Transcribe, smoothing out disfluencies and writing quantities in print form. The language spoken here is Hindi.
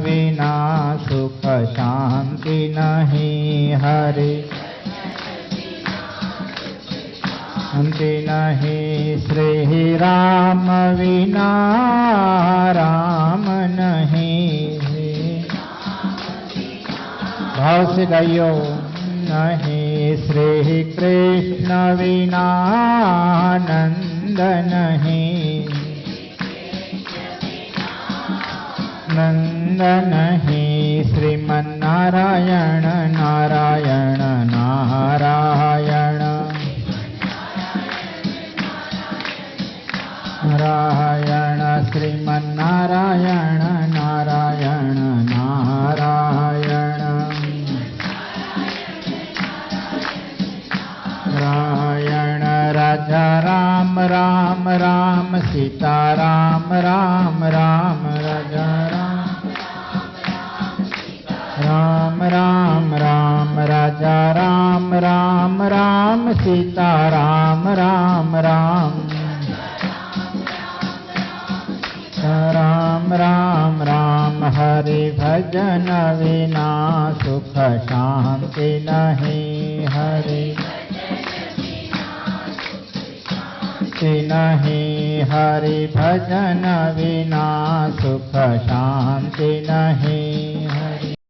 विना सुख शांति नहीं। हरि शांति नहीं। श्री राम विना राम नहीं। भाव से गाइयो। नहीं श्री कृष्ण विना नंद नहीं। नंद नहीं। श्रीमन्नारायण नारायण नारायण नारायण। श्रीमन्नारायण नारायण नारायण नारायण। राजा राम राम राम सीता राम राम राम। राजा राम राम राम राजा राम राम राम सीता राम राम राम। राम राम राम। हरि भजन विना सुख शांति नहीं। हरि नहीं। हरि भजन विना सुख शांति नहीं।